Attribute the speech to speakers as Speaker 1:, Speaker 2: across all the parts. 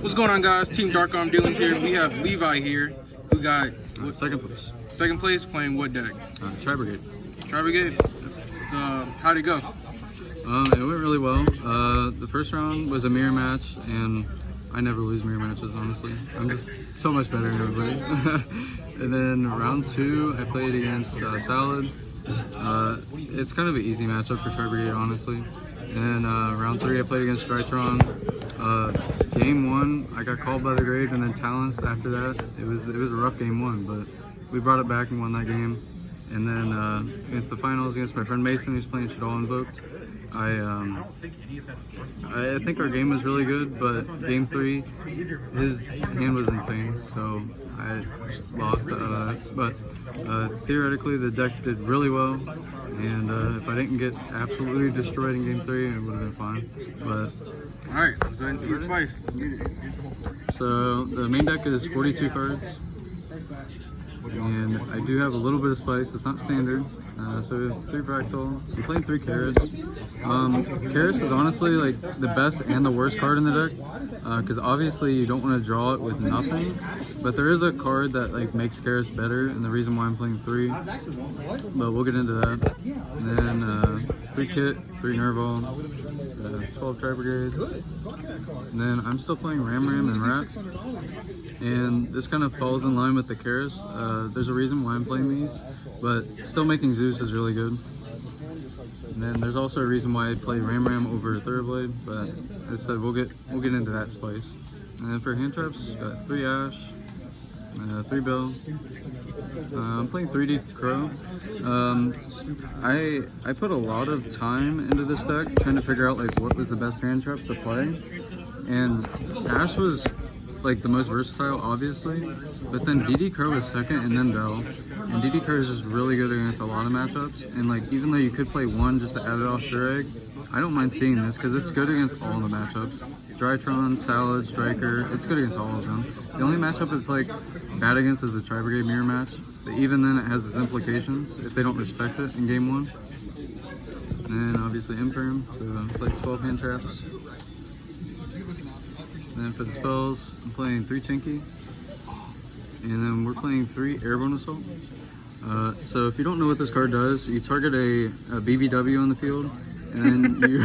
Speaker 1: What's going on, guys? Team Dark Arm Dealing here. We have Levi here. We got
Speaker 2: second place.
Speaker 1: Second place, playing what deck?
Speaker 2: TopTeirGamingYGO.
Speaker 1: TopTeirGamingYGO. How'd it go?
Speaker 2: It went really well. The first round was a mirror match, and I never lose mirror matches, honestly. I'm just so much better than everybody. And then round 2, I played against Salad. It's kind of an easy matchup for TopTeirGamingYGO, honestly. And round 3, I played against Drytron. Game 1, I got called by the grave, and then Talents after that. It was a rough game 1, but we brought it back and won that game. And then against the finals, against my friend Mason, who's playing Shadal Invoked, I think our game was really good, but game 3, his hand was insane, so I lost. But theoretically, the deck did really well, and if I didn't get absolutely destroyed in game 3, it would have been fine. But
Speaker 1: all right, let's go ahead and see the spice.
Speaker 2: So the main deck is 42 cards. And I do have a little bit of spice. It's not standard. So we have 3 Fractal. I'm playing 3 Karis. Karis is honestly like the best and the worst card in the deck, because obviously you don't want to draw it with nothing. But there is a card that like makes Karis better, and the reason why I'm playing 3. But we'll get into that. And then 3 Kit, 3 Nerval, 12 TopTeirGamingYGO. And then I'm still playing Ram and Rat. And this kind of falls in line with the Karis. There's a reason why I'm playing these, but still making Zeus is really good. And then there's also a reason why I play Ram over Thoroughblade, but as I said, we'll get into that spice. And then for hand traps, got 3 Ash, 3 Bill. I'm playing 3D Crow. I put a lot of time into this deck trying to figure out like what was the best hand traps to play, and Ash was like the most versatile, obviously, but then DD Crow was second, and then Bell. And DD Crow is just really good against a lot of matchups, and like even though you could play 1 just to add it off Egg, I don't mind seeing this because it's good against all the matchups. Drytron, Salad, Striker, it's good against all of them. The only matchup it's like bad against is the TopTeirGamingYGO mirror match, but even then it has its implications if they don't respect it in game 1. And then obviously Imperm, so play 12 hand traps. And then for the spells, I'm playing 3 Tinky, and then we're playing 3 Airborne Assault. So if you don't know what this card does, you target a BBW on the field, and then you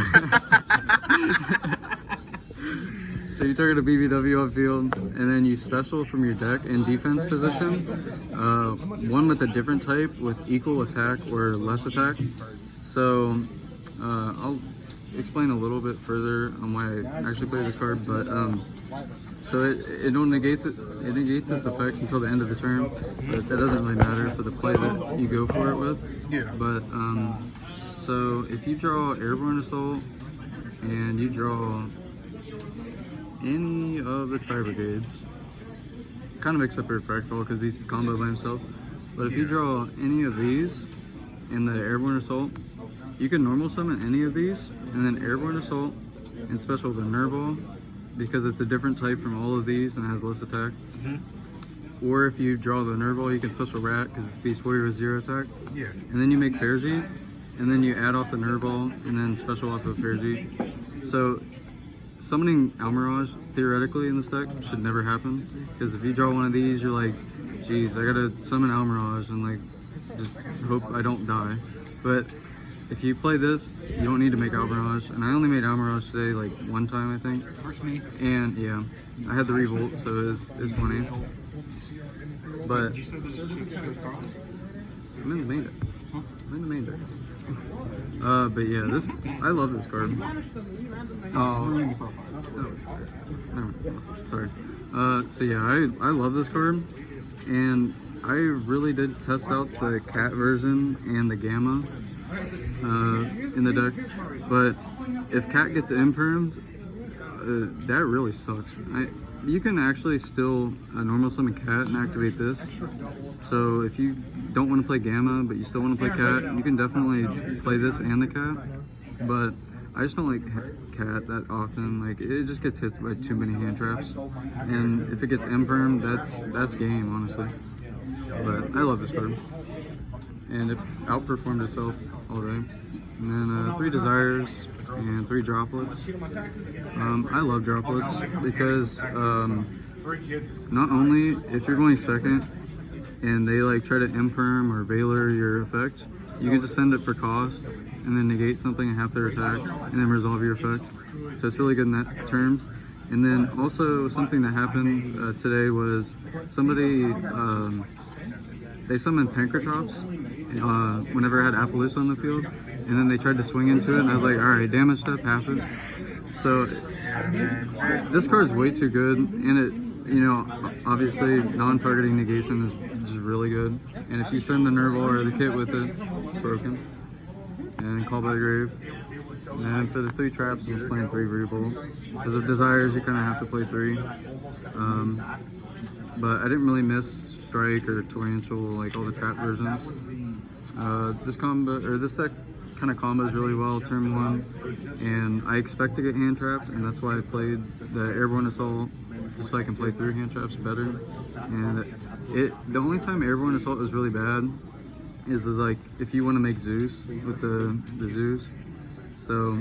Speaker 2: so you target a BBW on field, and then you special from your deck in defense position, one with a different type with equal attack or less attack. So I'll explain a little bit further on why I actually play this card, but so it negates its effects until the end of the turn, but that doesn't really matter for the play that you go for it with.
Speaker 1: Yeah.
Speaker 2: But so if you draw Airborne Assault and you draw any of the TopTeirGamingYGOs, kind of except for Fractal because he's combo by himself, but if you draw any of these in the Airborne Assault, you can normal summon any of these, and then Airborne Assault and special the Nerval, because it's a different type from all of these and has less attack. Or if you draw the Nerval, you can special Rat because it's Beast Warrior with 0 attack.
Speaker 1: Yeah.
Speaker 2: And then you make Fairzy, and then you add off the Nerval, and then special off of Fairzy. So summoning Almirage, theoretically, in this deck should never happen, because if you draw one of these, you're like, geez, I gotta summon Almirage and like just hope I don't die. But if you play this, you don't need to make Almirage, and I only made Almirage today like 1 time, I think.
Speaker 1: First me.
Speaker 2: And yeah, I had the Revolt, so it's funny. But I'm in the main deck. I'm in the main deck. But yeah, I love this card. Sorry. So yeah, I love this card, and I really did test out the cat version and the gamma in the deck, but if cat gets impermed, that really sucks. You can actually still normal summon cat and activate this, so if you don't want to play gamma but you still want to play cat, you can definitely play this and the cat. But I just don't like cat that often. Like, it just gets hit by too many hand traps, and if it gets impermed, that's game, honestly. But I love this card, and it outperformed itself all day. And then 3 Desires, and 3 droplets. I love droplets because not only if you're going second and they like try to imperm or Valor your effect, you can just send it for cost and then negate something and half their attack and then resolve your effect. So it's really good in that terms. And then also something that happened today was somebody, they summoned Pancratrops whenever I had Appaloosa on the field, and then they tried to swing into it, and I was like, alright, damage step happens. So this card is way too good, and it, you know, obviously non-targeting negation is just really good. And if you send the Nerval or the kit with it, it's broken. And Call by the Grave. And for the 3 traps, I was playing 3 Reroll. Because of Desires, you kind of have to play 3. But I didn't really miss Strike or Torrential, like all the trap versions. This deck kind of combos really well turn 1, and I expect to get hand traps, and that's why I played the Airborne Assault, just so I can play through hand traps better. And the only time Airborne Assault is really bad is like if you want to make Zeus with the Zeus. So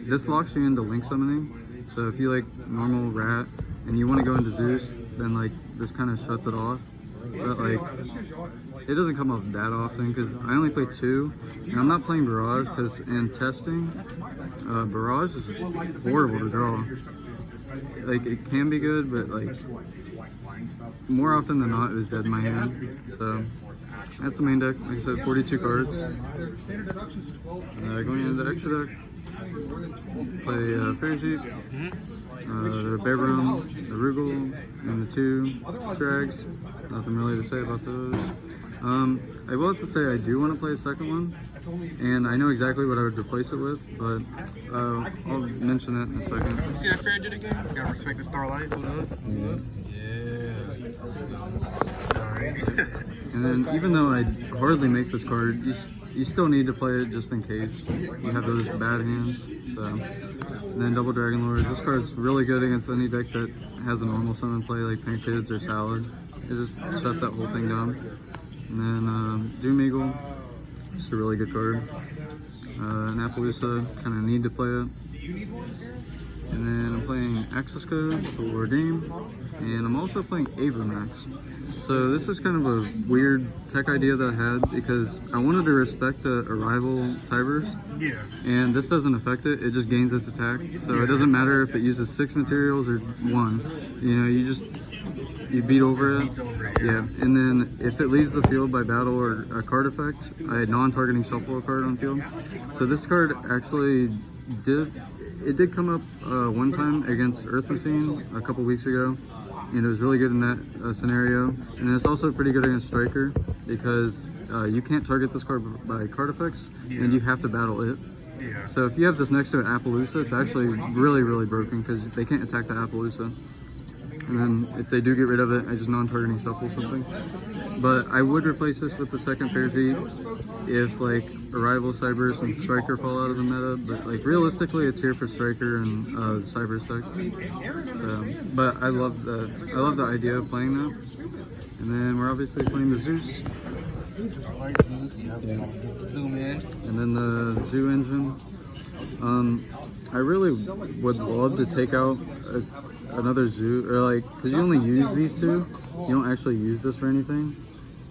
Speaker 2: this locks you into Link Summoning. So if you like normal Rat and you want to go into Zeus, then like this kind of shuts it off. But like it doesn't come up that often because I only play 2, and I'm not playing Barrage because in testing, Barrage is horrible to draw. Like it can be good, but like more often than not, it was dead in my hand. So that's the main deck. Like I said, 42 cards. Going into the extra deck, play Fairy Jeep, the Bear Broom, the Rugal, and the 2 Drags. Nothing really to say about those. I will have to say I do want to play a second one, and I know exactly what I would replace it with, but I'll mention it in a second.
Speaker 1: See that fair did again? You gotta respect the Starlight. Hold up. Yeah. Alright.
Speaker 2: And then even though I hardly make this card, you still need to play it just in case you have those bad hands. So, and then Double Dragon Lord. This card's really good against any deck that has a normal summon play like Pink Kids or Salad. It just shuts that whole thing down. And then Doom Eagle, just a really good card. And Appaloosa, kind of need to play it. And then I'm playing Access Code for game, and I'm also playing Avramax. So this is kind of a weird tech idea that I had because I wanted to respect the Arrival Cybers.
Speaker 1: Yeah. And
Speaker 2: this doesn't affect it, it just gains its attack. So it doesn't matter if it uses 6 materials or 1. You know, you beat over it. Yeah. And then if it leaves the field by battle or a card effect, I had non-targeting shuffle a card on field. So this card actually did come up one time against Earth Machine a couple weeks ago, and it was really good in that scenario. And it's also pretty good against Striker because you can't target this card by card effects, and you have to battle it. Yeah. So if you have this next to an Appaloosa, it's actually really, really broken because they can't attack the Appaloosa. And then if they do get rid of it, I just non-targeting shuffle something. But I would replace this with the second Fair Jeep if like Arrival, Cybers, and Striker fall out of the meta. But like realistically, it's here for Striker and Cybers deck. But I love the idea of playing that. And then we're obviously playing the Zeus.
Speaker 1: Alright, Zeus. Yeah. Zoom in.
Speaker 2: And then the Zoo engine. I really would love to take out another Zoo, or like, because you only use these 2, you don't actually use this for anything,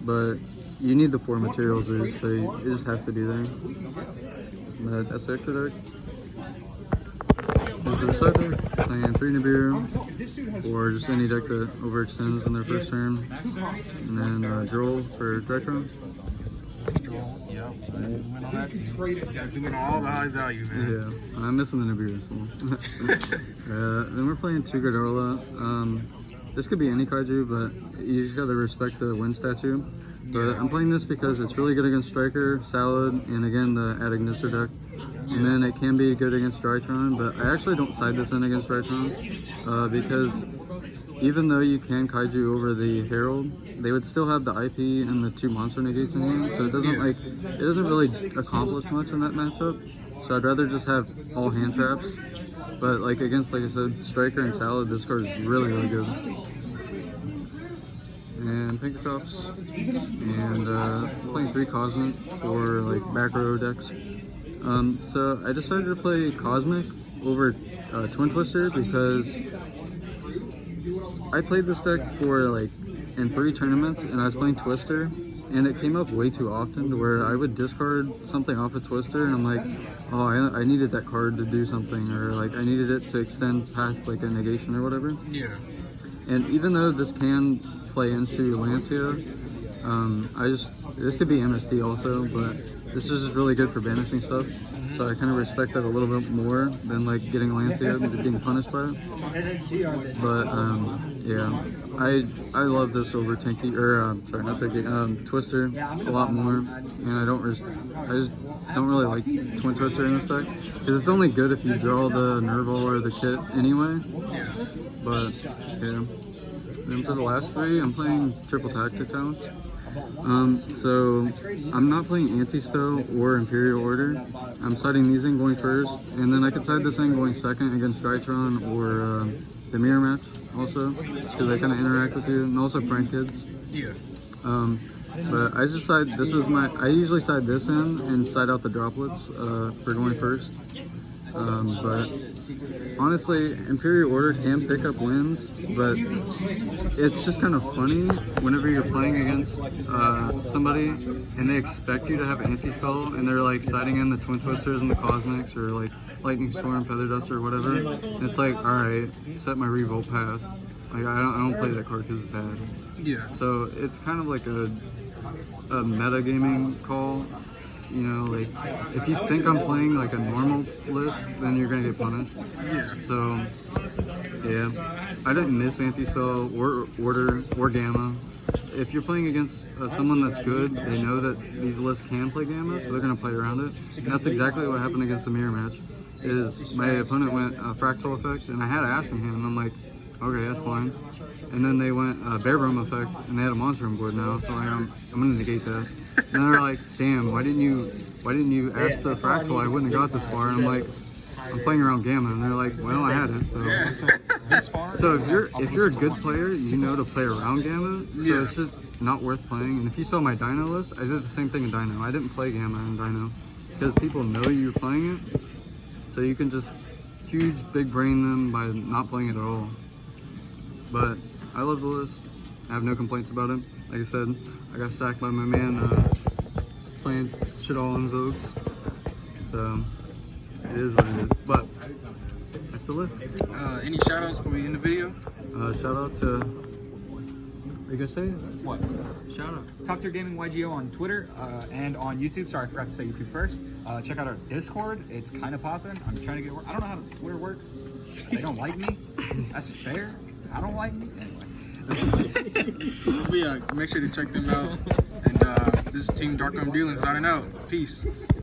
Speaker 2: but you need the 4 materials Zoo, so it just has to be there. But that's the extra deck. Into the side deck, playing 3 Nibiru, or just any deck that overextends in their first turn, and then Droll for Drytron.
Speaker 1: Drolls, yep. Zoom in on that team. You gotta zoom in on all the high value, man.
Speaker 2: Yeah, I'm missing the Nibiru, so. Then we're playing 2 Ghidorah. This could be any kaiju, but you just gotta respect the wind statue. But I'm playing this because it's really good against Striker, Salad, and again the Adagnisser deck. And then it can be good against Drytron, but I actually don't side this in against Drytron because even though you can kaiju over the Herald, they would still have the IP and the 2 monster negates in hand, so it doesn't really accomplish much in that matchup. So I'd rather just have all hand traps. But like against, like I said, Striker and Salad, this card is really, really good. And Pink Drops, and playing 3 Cosmic for like back row decks. So I decided to play Cosmic over Twin Twister because I played this deck for like in 3 tournaments, and I was playing Twister, and it came up way too often to where I would discard something off of Twister, and I'm like, oh, I needed that card to do something, or like I needed it to extend past like a negation or whatever.
Speaker 1: Yeah.
Speaker 2: And even though this can play into Lancia, this could be MST also, but this is just really good for banishing stuff. So I kind of respect that a little bit more than like getting Lancia and being punished by it. But yeah, I love this over Tinky, or sorry, not Tinky, Twister a lot more. And I just don't really like Twin Twister in this deck because it's only good if you draw the Nerval or the kit anyway. But yeah. Then for the last 3, I'm playing triple tactic talents. So I'm not playing anti-spell or Imperial Order. I'm siding these in going first, and then I could side this in going second against Drytron or the mirror match also, because they kind of interact with you, and also prank kids.
Speaker 1: Yeah.
Speaker 2: But I just side, I usually side this in and side out the droplets for going first. But honestly, Imperial Order can pick up wins, but it's just kind of funny whenever you're playing against somebody and they expect you to have anti-spell and they're like siding in the Twin Twisters and the Cosmics or like Lightning Storm, Feather Duster or whatever. And it's like, alright, set my Revolt pass. Like I don't play that card because it's bad.
Speaker 1: Yeah.
Speaker 2: So it's kind of like a metagaming call. You know, like, if you think I'm playing like a normal list, then you're gonna get punished.
Speaker 1: Yeah.
Speaker 2: So, yeah, I didn't miss anti-spell or order or gamma. If you're playing against someone that's good, they know that these lists can play gamma, so they're gonna play around it. And that's exactly what happened against the mirror match. Is my opponent went fractal effect, and I had Ash in hand, and I'm like, okay, that's fine. And then they went Bear Room effect, and they had a monster on board now, so I'm gonna negate that. And they're like, damn, why didn't you ask the fractal? I wouldn't have got this far. And I'm like, I'm playing around gamma, and they're like, well, I had it. So if you're a good player, you know to play around gamma. So it's just not worth playing. And if you saw my Dino list, I did the same thing in Dino. I didn't play gamma in Dino because people know you're playing it, so you can just huge big brain them by not playing it at all. But I love the list. I have no complaints about it. Like I said, I got sacked by my man playing shit all invokes. So it is what it is. But that's the list.
Speaker 1: Any shout outs before we end the video?
Speaker 2: Shout out to, what you gonna say?
Speaker 3: What? Shout out. TopTeirGamingYGO on Twitter and on YouTube. Sorry, I forgot to say YouTube first. Check out our Discord. It's kind of popping. I'm trying to get it work. I don't know where it works. They don't like me. That's fair. I don't like me. Anyway.
Speaker 1: But yeah, make sure to check them out. And this is Team Dark Dealing signing out. Peace.